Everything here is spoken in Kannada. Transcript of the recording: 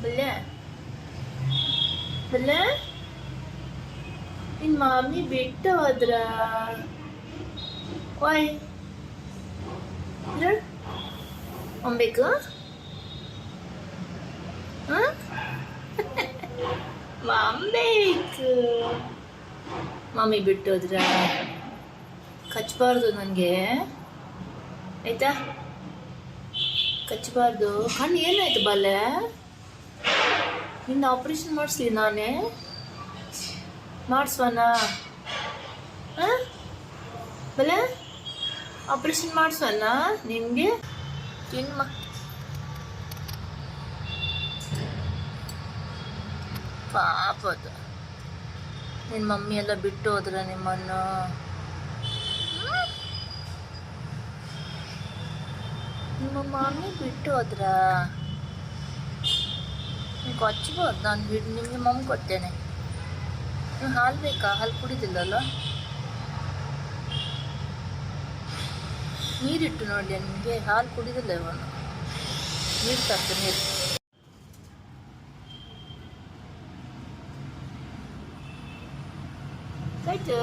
ಬಲ್ಲೆ ಬಲ್ಲೆ ನಿನ್ನ ಮಾಮಿ ಬಿಟ್ಟು ಹೋದ್ರ ಓಯ್ ಒಮ್ಬೇಕು ಹಾಂ ಮಾಂಬೇಕು ಮಮ್ಮಿ ಬಿಟ್ಟು ಹೋದ್ರ ಕಚ್ಚಬಾರ್ದು ನನಗೆ ಆಯ್ತಾ ಕಚ್ಚಬಾರ್ದು ಕಣ್ಣು ಏನಾಯ್ತು ಬಲ್ಲೆ ನಿನ್ನ ಆಪ್ರೇಷನ್ ಮಾಡಿಸ್ಲಿ ನಾನೇ ಮಾಡಿಸ್ವನ ಹಾಂ ಬಲ್ಲೆ ಆಪ್ರೇಷನ್ ಮಾಡಿಸ್ವನ ನಿನಗೆ ತಿನ್ಮ ಪಾಪದು ನಿನ್ನ ಮಮ್ಮಿ ಎಲ್ಲ ಬಿಟ್ಟು ಹೋದ್ರ ನಿಮ್ಮನ್ನು ನಿಮ್ಮ ಮಮ್ಮಿ ಬಿಟ್ಟು ಹೋದ್ರ ನೀವು ಕೊಚ್ಚಬೋದು ನಾನು ನಿಮಗೆ ಮಮ್ಮಿ ಕೊಡ್ತೇನೆ ನೀವು ಹಾಲು ಬೇಕಾ ಹಾಲು ಕುಡಿದಿಲ್ಲಲ್ಲ ನೀರಿಟ್ಟು ನೋಡಿ ನಿಮಗೆ ಹಾಲು ಕುಡಿದಿಲ್ಲ ಇವನು ನೀರು ತರ್ತು ನೀರು ಆಯ್ತು